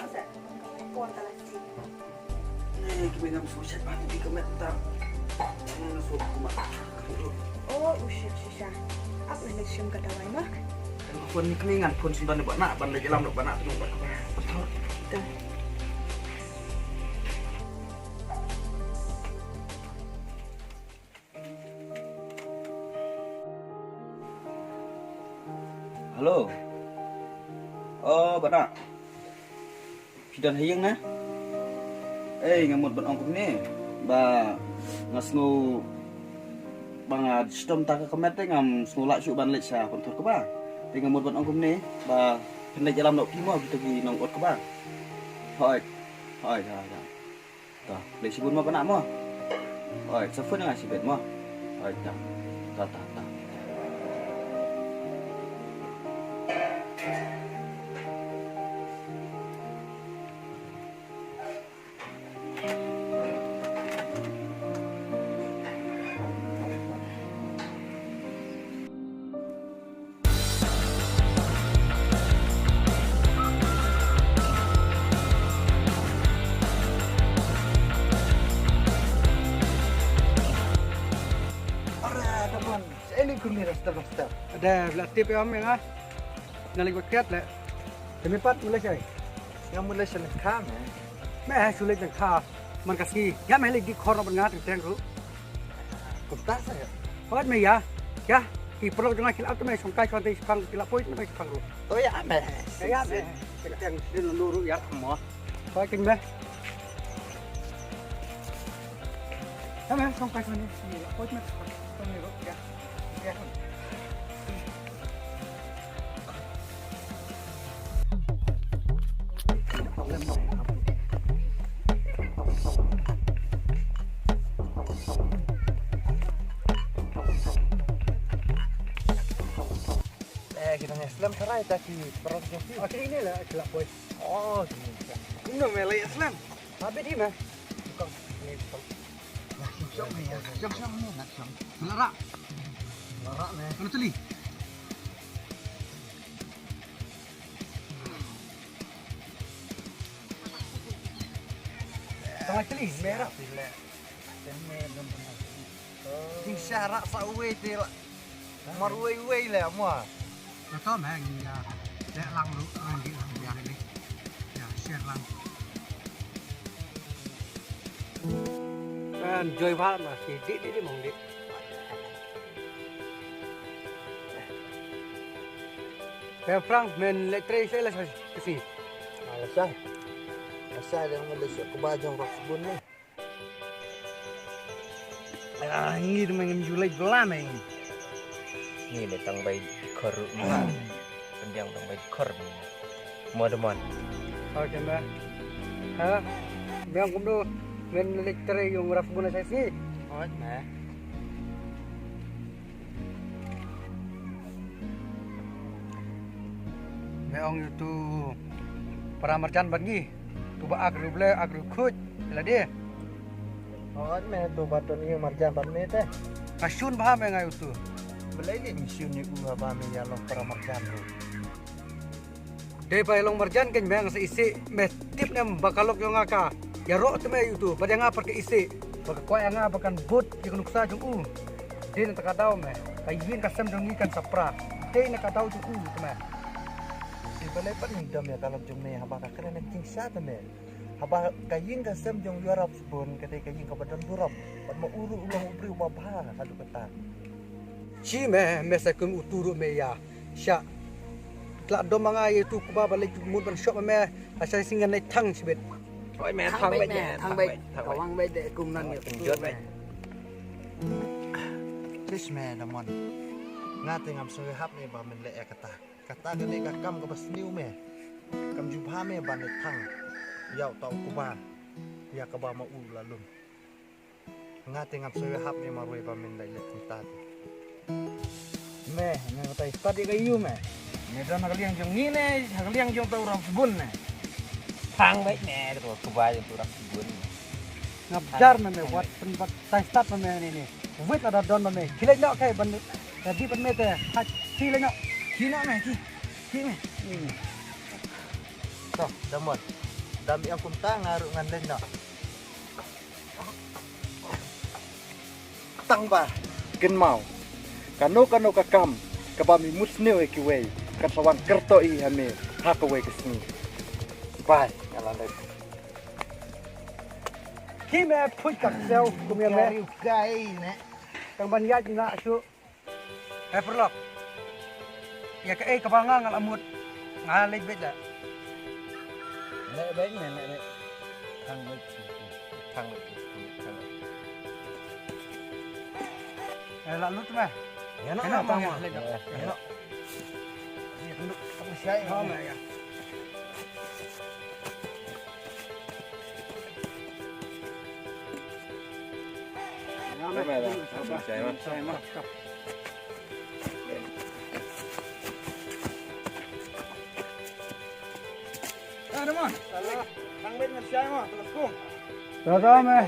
sa punta lang si. Kami nga susyat pa di kami ta. Nasuot ko ma. Oh, usyat siya. Apa na siyang kadaway mo? Pun ni kami ngan pun simpan buat nak ban lagi lam nak ban nak tunggu buat. Ito. Halo. Oh, bạn ạ. Khi đàn hiên nè. Ê, ngamut bạn ông cũng nè. Bà ngasngu bang stom ta ka comment te ngam snula su ban lek sa kon thot ko ba. Te ngamut bạn ông cũng nè. Bà pen lek jalam nok kimo gitu gi nong ot ko ba. Hoi. Hoi dah dah. Ta, lek sibun mo panak mo. Hoi, sa phun nga sibet mo. Hoi, ta. Ta ta ta. Ini kumira step. Ada latip ya om ya. Nalik buat le. Demi pat mulai saya. Yang mulai senang kam ya. Meh sulit yang kha. Man kasi. Ya meh lagi khor ban ngat teng ru. Kumtas saya. Hot me ya. Ya. Ki perlu jangan kilap tu meh songkai konti pang kilap poin meh pang ru. Oh ya meh. Ya meh. Teng din luru ya mo. Koi king meh. Ya meh songkai konti kilap poin meh pang ru ya. Ya. Kita Islam sarai tapi perang joki. Akhir ini lah kilap poin. Oh, Ini melai Islam. Habis di meh. Bukan ni bukan. jom ni ya. Jom ni nak jom. Melarak. Larak ni. Mana tuli? Tengah tuli merah. Bila teme dan benar. Di syarak sawe dia. Marwei lah semua. แล้วก็แม่งยาและลังรู้อันนี้ลังยาเล็กยาเชือกลังchơi phát mà thì đi mong đi Pero Frank men letre saya lah kasi Alasah. Asal yang Malaysia kebajang rasbun ni. ini tu main julai belam ehนี่เลยตั้งใบคอร์เป็นยังตั้งใบคอร์มอดมัน okay mbak ha biang kum do men letre yung rasbun saya sih Oh, meh. meong itu para merchant bagi tu ba agru ble agru khut la dia Oh, meh tu baton ni marjan ban ni teh. kasun bah me ngai itu Belagi misun ni ulah ba mi ya long para marjan tu. dei pa long merchant kan bang sa isi me tip nem bakalok yung aka ya ro tu me itu pada ngapa ke isi baka ko nga bakan but yung nuksa jung din ta kadaw me kayin kasam jung ikan sapra dei na kadaw jung tu me Di balai pan ni dam ya kalau jom ni haba ka kena ting sa ta me. Haba kayin ka sem jong yuarap sebun kata kayin ka badan burap. Pan ma uru ulang ubri uma bah kalu kata. si me sa kum uturu me ya sya tla do manga ye tu kuba balik mut ban shop me asa singan nai thang sibet โอ้ยแม่ทางใบแม่ทางใบ kawang be de kum nan ye jod ไป Tis me namon. Ngate ngam so hap ni ba men le kata. Kata ka ni ka kam ka bas niu me. Kam ju pha me ban ni thang. Yau tau ku ba. Ya ka ba ma u la lum. Ngate ngam so hap ni ma roi ba men le le ta. me ne ta study ka yu me ne dan kaliang jong ni ne kaliang jong tau ram bun ne ทางใบแม่ตัวกูบายตัวรักบุญ ngabjar me wat pen wat tai start me ni wit ada don me kile nyok kai ban jadi ban me te ha kile nyok Ki na me ki. Ki me. to ทั้งหมด Dami ang kumta ngaru ngandan na. Tang ba ken mau. Kano kakam kabami musneu ekiwei. Kasawan kerto I hame hakawei kesni. Bye ngalandai. Kime put tak sel kumya me. Gai ne. Kang banyat nga asu. Perlok. Ya ke kabanga ngal amut. Ngalay bet dah. Nek baik nek thang baik thang baik. Lalu tu mah. Ya nak Enak apa bang mah? ya. Enak. Oh ya. Saya mah. Ada mah. Salah. Tang ben ngasih mah, terus ku. Dah meh.